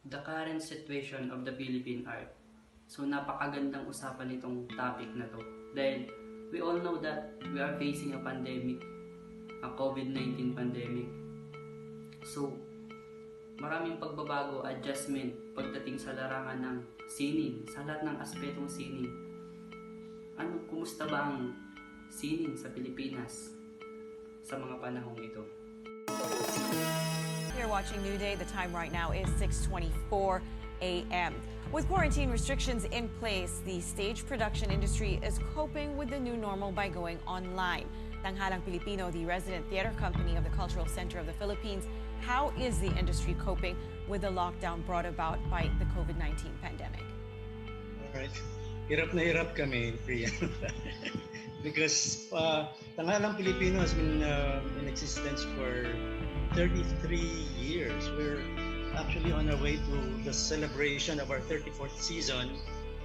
The current situation of the Philippine art. So napakagandang usapan itong topic na to. Dahil we all know that we are facing a pandemic, a COVID-19 pandemic. So maraming pagbabago, adjustment pagdating sa larangan ng sining, sa lahat ng aspetong sining. Kumusta ba ang sining sa Pilipinas sa mga panahong ito? You're watching New Day. The time right now is 6:24 a.m. With quarantine restrictions in place, the stage production industry is coping with the new normal by going online. Tanghalang Pilipino, the resident theater company of the Cultural Center of the Philippines, how is the industry coping with the lockdown brought about by the COVID-19 pandemic? All right. Hirap na hirap kami, Priya. Because Tanghalang Pilipino has been in existence for 33 years. We're actually on our way to the celebration of our 34th season.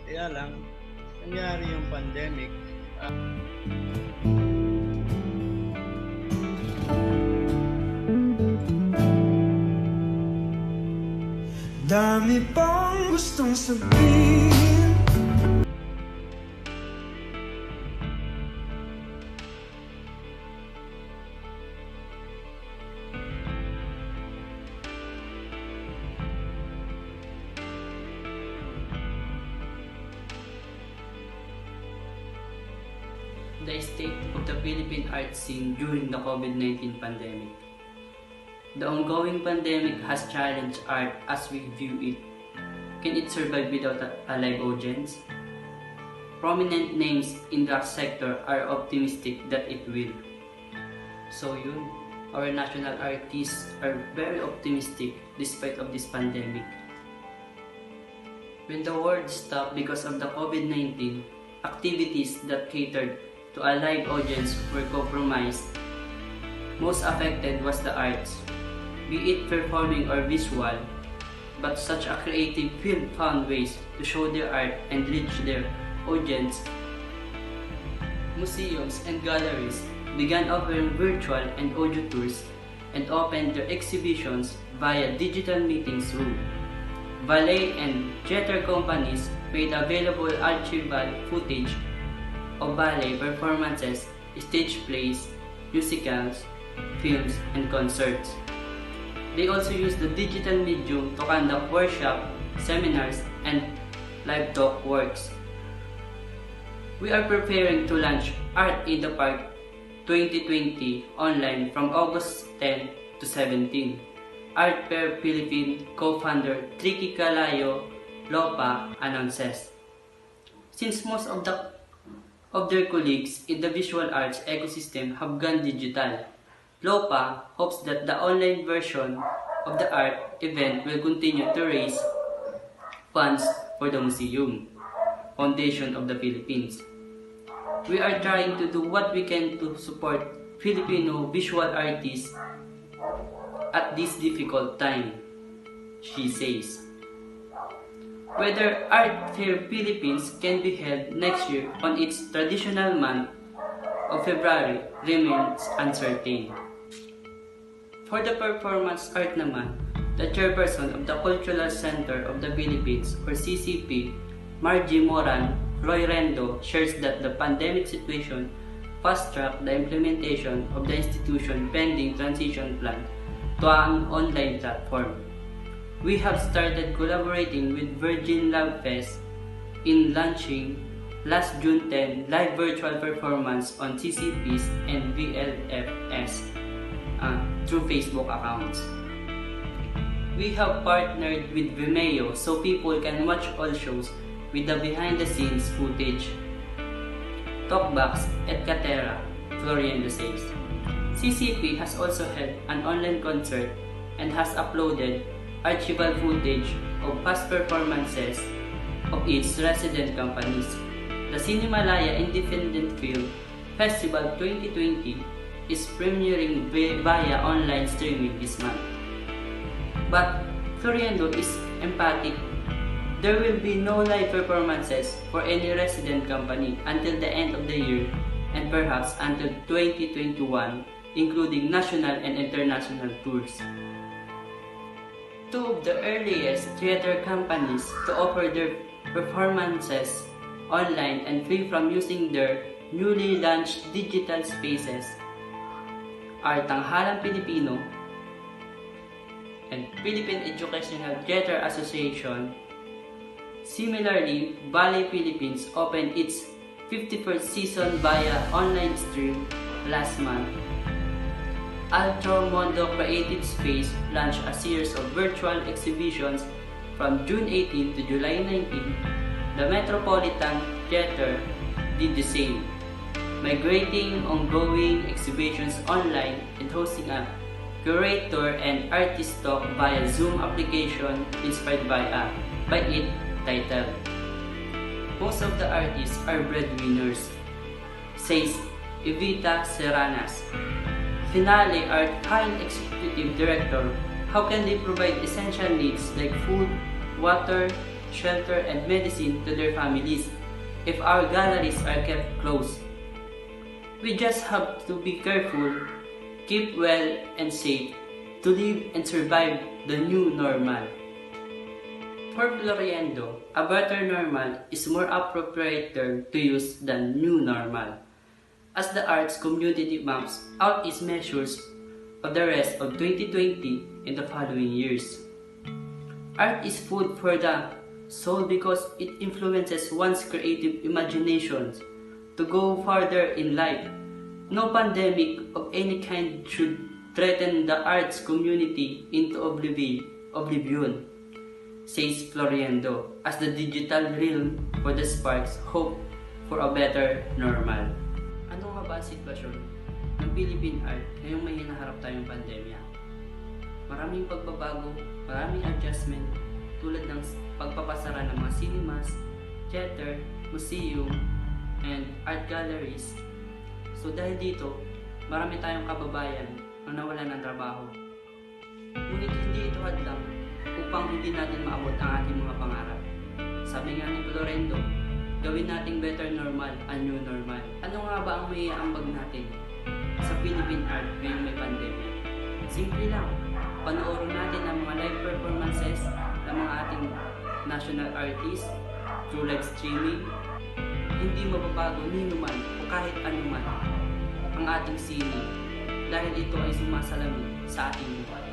Kaya lang, nangyari yung pandemic. Dami pang gustong sabihin. The state of the Philippine art scene during the COVID-19 pandemic. The ongoing pandemic has challenged art as we view it. Can it survive without a live audience? Prominent names in the sector are optimistic that it will. So our national artists are very optimistic despite of this pandemic. When the world stopped because of the COVID-19, activities that catered to a live audience were compromised. Most affected was the arts, be it performing or visual, but such a creative field found ways to show their art and reach their audience. Museums and galleries began offering virtual and audio tours and opened their exhibitions via digital meetings room. Ballet and theater companies made available archival footage of ballet performances, stage plays, musicals, films, and concerts. They also use the digital medium to conduct workshops, seminars, and live talk works. We are preparing to launch Art in the Park 2020 online from August 10 to 17. Art Fair Philippine co-founder Tricky Calayo Lopa announces. Since most of their colleagues in the visual arts ecosystem have gone digital, Lopa hopes that the online version of the art event will continue to raise funds for the Museum Foundation of the Philippines. We are trying to do what we can to support Filipino visual artists at this difficult time, she says. Whether Art Fair Philippines can be held next year on its traditional month of February remains uncertain. For the performance art naman, the chairperson of the Cultural Center of the Philippines or CCP, Margie Moran Royrendo, shares that the pandemic situation fast-tracked the implementation of the institution pending transition plan to an online platform. We have started collaborating with Virgin Love Fest in launching last June 10 live virtual performance on CCP's and VLFS through Facebook accounts. We have partnered with Vimeo so people can watch all shows with the behind-the-scenes footage. Talkbox at Catera, Florian says. CCP has also held an online concert and has uploaded archival footage of past performances of its resident companies. The Cinemalaya Independent Film Festival 2020 is premiering via online streaming this month. But Floriendo is emphatic. There will be no live performances for any resident company until the end of the year and perhaps until 2021, including national and international tours. two of the earliest theater companies to offer their performances online and free from using their newly launched digital spaces are Tanghalang Pilipino and Philippine Educational Theater Association. Similarly, Ballet Philippines opened its 51st season via online stream last month. Altro Mondo Creative Space launched a series of virtual exhibitions from June 18 to July 19. The Metropolitan Theater did the same, migrating ongoing exhibitions online and hosting a curator and artist talk via Zoom application inspired by it title. Most of the artists are breadwinners, says Evita Serranas, Finale Art Kind Executive Director. How can they provide essential needs like food, water, shelter, and medicine to their families if our galleries are kept closed? We just have to be careful, keep well and safe to live and survive the new normal. For Floriendo, a better normal is more appropriate term to use than new normal, as the arts community maps out its measures of the rest of 2020 and the following years. Art is food for the soul because it influences one's creative imaginations to go farther in life. No pandemic of any kind should threaten the arts community into oblivion, says Floriendo, as the digital realm for the sparks hope for a better normal. Ano nga ba ang sitwasyon ng Philippine art ngayong may hinaharap tayong pandemya? Maraming pagbabago, maraming adjustment tulad ng pagpapasara ng mga cinemas, theater, museum, and art galleries. So dahil dito, marami tayong kababayan na nawalan ng trabaho. Ngunit hindi ito hadlang upang hindi natin maabot ang ating mga pangarap. Sabi nga ni Florendo, gawin nating better normal ang new normal. Ano nga ba ang may aambag natin sa Philippine art ngayong may pandemya? Simple lang, panoorin natin ang mga live performances ng mga ating national artists through live streaming. Hindi mababago nino man o kahit ano man ang ating sini dahil ito ay sumasalamin sa ating buhay.